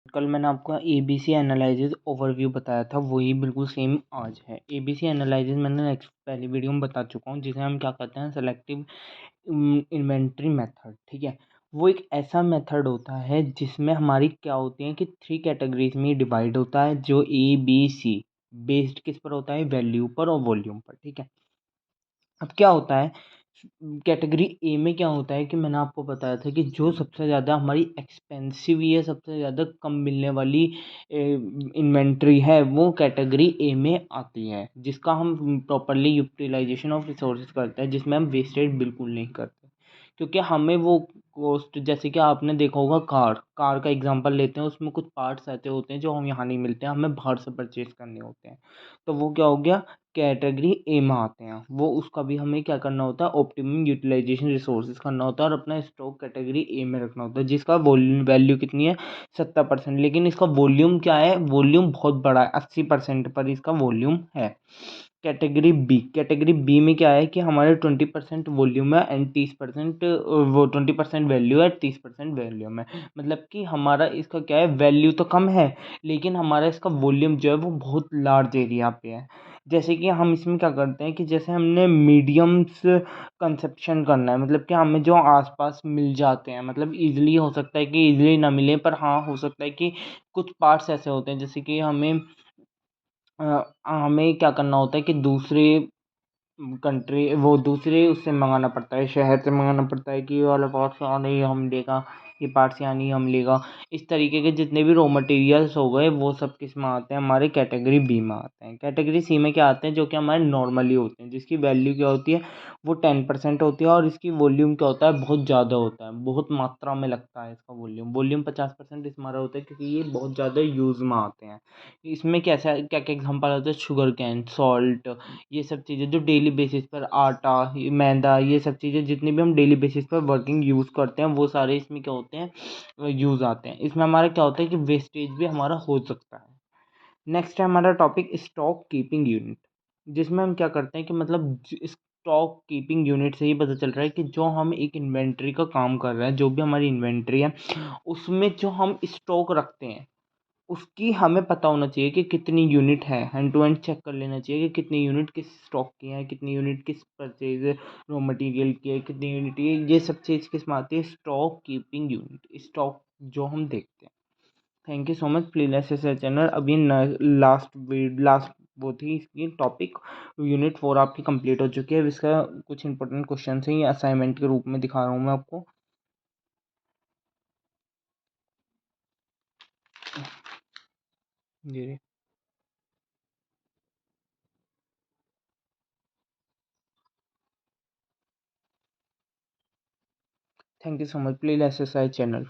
कल मैंने आपको एबीसी एनालिसिस ओवरव्यू बताया था, वही बिल्कुल सेम आज है। एबीसी एनालिसिस मैंने नेक्स्ट पहली वीडियो में बता चुका हूँ, जिसे हम क्या कहते हैं, सेलेक्टिव इन्वेंट्री मेथड। ठीक है, वो एक ऐसा मेथड होता है जिसमें हमारी क्या होती है कि 3 कैटेगरीज में डिवाइड होता है, जो ए बी सी बेस्ड किस पर होता है, वैल्यू पर और वॉल्यूम पर। ठीक है, अब क्या होता है, कैटेगरी ए में क्या होता है कि मैंने आपको बताया था कि जो सबसे ज़्यादा हमारी एक्सपेंसिव या सबसे ज़्यादा कम मिलने वाली इन्वेंट्री है, वो कैटेगरी ए में आती है, जिसका हम प्रॉपरली यूटिलाइजेशन ऑफ रिसोर्सेज करते हैं, जिसमें हम वेस्टेज बिल्कुल नहीं करते। क्योंकि हमें वो कॉस्ट, जैसे कि आपने देखा होगा, कार कार का एग्जांपल लेते हैं, उसमें कुछ पार्ट्स ऐसे होते हैं जो हम यहाँ नहीं मिलते हैं, हमें बाहर से परचेज करने होते हैं। तो वो क्या हो गया, कैटेगरी ए में आते हैं। वो उसका भी हमें क्या करना होता है, ऑप्टिमम यूटिलाइजेशन रिसोर्सेज करना होता है और अपना स्टॉक कैटेगरी ए में रखना होता है, जिसका वॉल्यूम वैल्यू कितनी है, 70%। लेकिन इसका वॉल्यूम क्या है, वॉल्यूम बहुत बड़ा है, 80% पर इसका वॉल्यूम है। कैटेगरी बी में क्या है कि हमारे 20% वॉल्यूम है एंड 30% वो 20% वैल्यू है, 30% वॉल्यूम है। मतलब कि हमारा इसका क्या है, वैल्यू तो कम है, लेकिन हमारा इसका वॉल्यूम जो है वो बहुत लार्ज एरिया पे है। जैसे कि हम इसमें क्या करते हैं कि जैसे हमने मीडियम्स कंसेप्शन करना है, मतलब कि हमें जो आसपास मिल जाते हैं, मतलब इजीली हो सकता है कि इजीली ना मिले, पर हाँ हो सकता है कि कुछ पार्ट्स ऐसे होते हैं, जैसे कि हमें क्या करना होता है कि दूसरे कंट्री, वो दूसरे उससे मंगाना पड़ता है, शहर से मंगाना पड़ता है कि ये वाला पार्ट्स यहाँ नहीं हम लेगा, ये पार्ट्स यहाँ नहीं हम लेगा। इस तरीके के जितने भी रॉ मटेरियल्स हो गए, वो सब किस में आते हैं, हमारे कैटेगरी बी में आते हैं। कैटेगरी सी में क्या आते हैं, जो कि हमारे नॉर्मली होते हैं, जिसकी वैल्यू क्या होती है, वो 10% होती है, और इसकी वॉल्यूम क्या होता है, बहुत ज़्यादा होता है, बहुत मात्रा में लगता है इसका वॉल्यूम 50% इस हमारा होता है, क्योंकि ये बहुत ज़्यादा यूज़ में आते हैं। इसमें कैसा क्या क्या एग्जाम्पल होता है, शुगर कैन, सॉल्ट, ये सब चीज़ें जो डेली बेसिस पर, आटा, मैदा, ये सब चीज़ें जितनी भी हम डेली बेसिस पर वर्किंग यूज़ करते हैं, वो सारे इसमें क्या होते हैं, यूज़ आते हैं। इसमें हमारा क्या होता है कि वेस्टेज भी हमारा हो सकता है। नेक्स्ट है हमारा टॉपिक, स्टॉक कीपिंग यूनिट, जिसमें हम क्या करते हैं कि मतलब स्टॉक कीपिंग यूनिट से ही पता चल रहा है कि जो हम एक इन्वेंट्री का काम कर रहे हैं, जो भी हमारी इन्वेंट्री है, उसमें जो हम स्टॉक रखते हैं, उसकी हमें पता होना चाहिए कि कितनी यूनिट है, हैंड टू हैंड चेक कर लेना चाहिए कि कितनी यूनिट किस स्टॉक की है, कितनी यूनिट किस परचेज रॉ मटेरियल की है, कितनी यूनिट ये सब चीज़ किस में आती है, स्टॉक कीपिंग यूनिट, स्टॉक जो हम देखते हैं। Thank you so much, please ऐसे चैनल। अभी लास्ट वो थी इसकी टॉपिक, यूनिट 4 आपकी कंप्लीट हो चुकी है। अब इसका कुछ इंपॉर्टेंट क्वेश्चन है, ये असाइनमेंट के रूप में दिखा रहा हूँ मैं आपको। जी, thank you so much, please exercise channel.